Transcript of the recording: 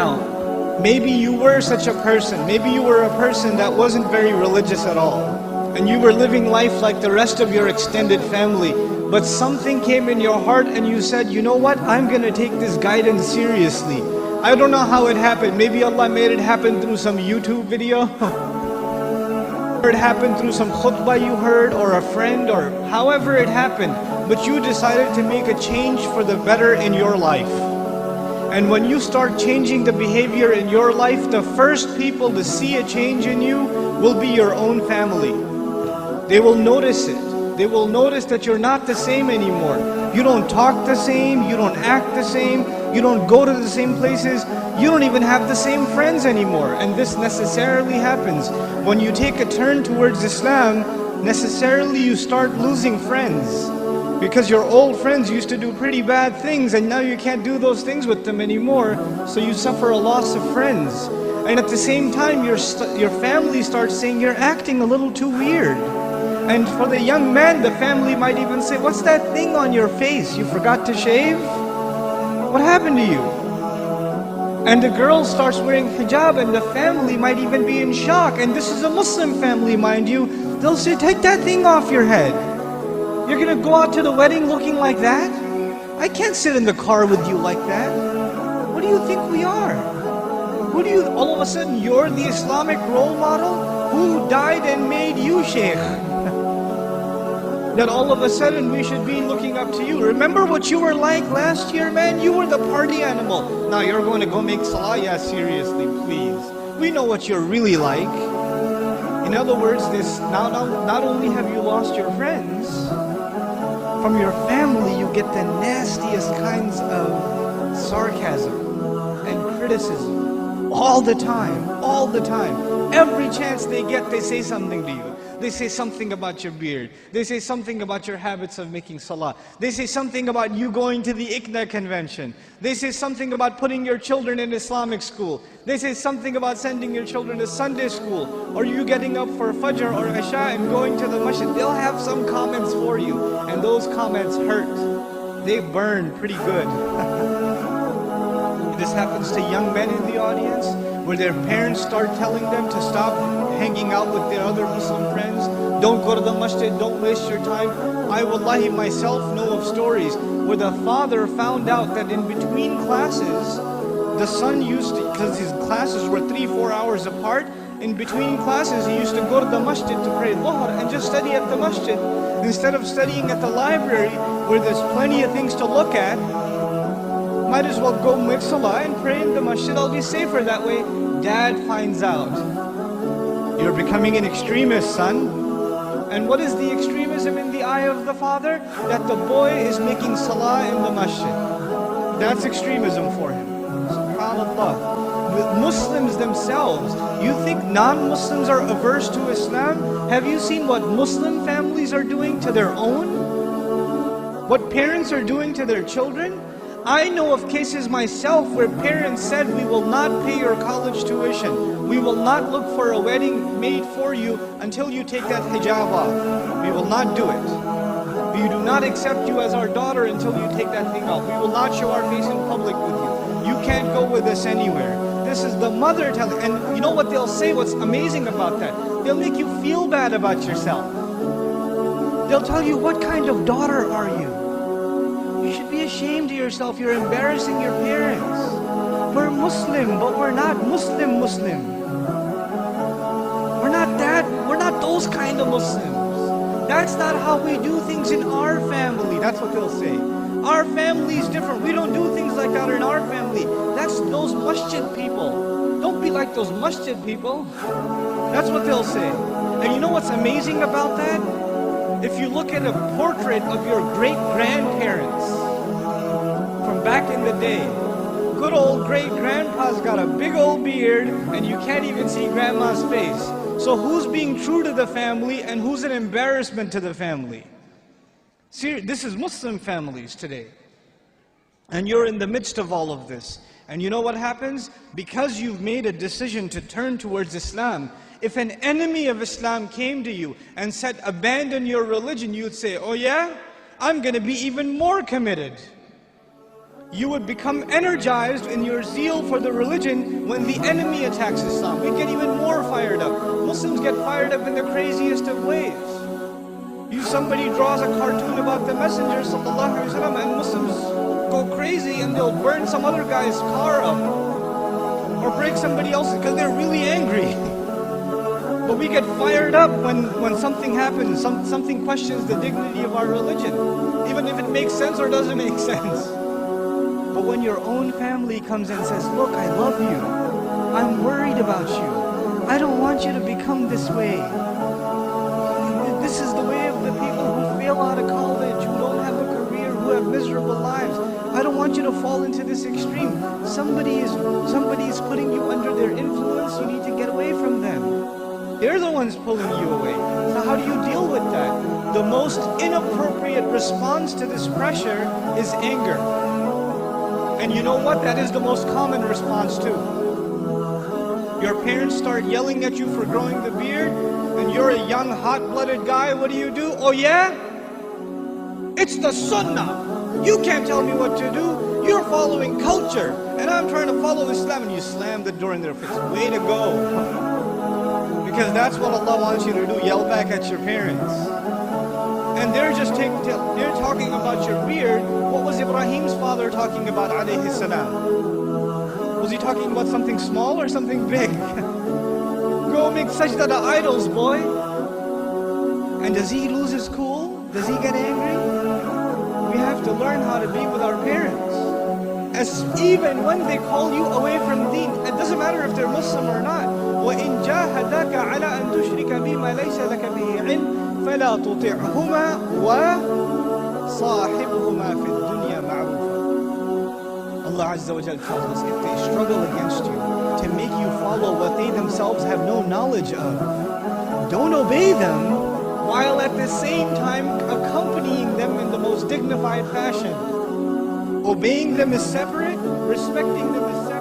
Now, maybe you were such a person. Maybe you were a person that wasn't very religious at all. And you were living life like the rest of your extended family. But something came in your heart and you said, you know what? I'm going to take this guidance seriously. I don't know how it happened. Maybe Allah made it happen through some YouTube video. Or it happened through some khutbah you heard, or a friend, or however it happened. But you decided to make a change for the better in your life. And when you start changing the behavior in your life, the first people to see a change in you will be your own family. They will notice it. They will notice that you're not the same anymore. You don't talk the same, you don't act the same, you don't go to the same places, you don't even have the same friends anymore. And this necessarily happens. When you take a turn towards Islam, necessarily you start losing friends. Because your old friends used to do pretty bad things and now you can't do those things with them anymore. So you suffer a loss of friends. And at the same time, your family starts saying, you're acting a little too weird. And for the young man, the family might even say, what's that thing on your face? You forgot to shave? What happened to you? And the girl starts wearing hijab and the family might even be in shock. And this is a Muslim family, mind you. They'll say, take that thing off your head. You're gonna go out to the wedding looking like that? I can't sit in the car with you like that. What do you think we are? All of a sudden, you're the Islamic role model? Who died and made you Shaykh? That all of a sudden we should be looking up to you. Remember what you were like last year, man? You were the party animal. Now you're going to go make salah? Yeah, seriously, please. We know what you're really like. In other words, not only have you lost your friends, from your family you get the nastiest kinds of sarcasm and criticism. All the time, all the time. Every chance they get, they say something to you. They say something about your beard. They say something about your habits of making salah. They say something about you going to the ICNA convention. They say something about putting your children in Islamic school. They say something about sending your children to Sunday school, or you getting up for Fajr or Isha and going to the masjid. They'll have some comments for you, and those comments hurt. They burn pretty good. This happens to young men in the audience, where their parents start telling them to stop hanging out with their other Muslim friends. Don't go to the masjid, don't waste your time. I wallahi myself know of stories where the father found out that in between classes, the son used to, because his classes were 3-4 hours apart, in between classes he used to go to the masjid to pray Dhuhr and just study at the masjid. Instead of studying at the library where there's plenty of things to look at, might as well go make salah and pray in the masjid. I'll be safer that way. Dad finds out. You're becoming an extremist, son. And what is the extremism in the eye of the father? That the boy is making salah in the masjid. That's extremism for him. SubhanAllah. With Muslims themselves, you think non-Muslims are averse to Islam? Have you seen what Muslim families are doing to their own? What parents are doing to their children? I know of cases myself where parents said, we will not pay your college tuition. We will not look for a wedding made for you until you take that hijab off. We will not do it. We do not accept you as our daughter until you take that thing off. We will not show our face in public with you. You can't go with us anywhere. This is the mother telling, and you know what they'll say, what's amazing about that? They'll make you feel bad about yourself. They'll tell you, what kind of daughter are you? You should be ashamed of yourself. You're embarrassing your parents. We're Muslim, but we're not Muslim. We're not that. We're not those kind of Muslims. That's not how we do things in our family. That's what they'll say. Our family is different. We don't do things like that in our family. That's those masjid people. Don't be like those masjid people. That's what they'll say. And you know what's amazing about that? If you look at a portrait of your great-grandparents from back in the day, good old great-grandpa's got a big old beard and you can't even see grandma's face. So who's being true to the family and who's an embarrassment to the family? See, this is Muslim families today. And you're in the midst of all of this. And you know what happens? Because you've made a decision to turn towards Islam, if an enemy of Islam came to you and said, abandon your religion, you'd say, oh yeah? I'm going to be even more committed. You would become energized in your zeal for the religion when the enemy attacks Islam. We get even more fired up. Muslims get fired up in the craziest of ways. Somebody draws a cartoon about the Messenger ﷺ, and Muslims go crazy and they'll burn some other guy's car up or break somebody else's because they're really angry. But we get fired up when something happens, something questions the dignity of our religion, even if it makes sense or doesn't make sense. But when your own family comes and says, look, I love you, I'm worried about you, I don't want you to become this way. This is the way of the people who fail out of college, who don't have a career, who have miserable lives. I don't want you to fall into this extreme. Somebody is putting you under their influence. You need to get away from them. They're the ones pulling you away. So how do you deal with that? The most inappropriate response to this pressure is anger. And you know what? That is the most common response too. Your parents start yelling at you for growing the beard, and you're a young, hot-blooded guy. What do? Oh yeah? It's the sunnah. You can't tell me what to do. You're following culture, and I'm trying to follow Islam. And you slam the door in their face. Way to go. Because that's what Allah wants you to do. Yell back at your parents. And they're talking about your beard. What was Ibrahim's father talking about, alayhi salam? Was he talking about something small or something big? Go make sajda to idols, boy. And does he lose his cool? Does he get angry? We have to learn how to be with our parents. Even when they call you away from deen, it doesn't matter if they're Muslim or not. وَإِن جَاهَدَاكَ عَلَىٰ أَن تُشْرِكَ بِمَا لَيْسَ لَكَ بِهِ عِلْمٍ فَلَا تُطِعْهُمَا وَصَاحِبْهُمَا فِي الدُّنْيَا مَعْرُوفًا. Allah Azza wa Jal tells us, if they struggle against you to make you follow what they themselves have no knowledge of, don't obey them, while at the same time accompanying them in the most dignified fashion. Obeying them is separate, respecting them is separate.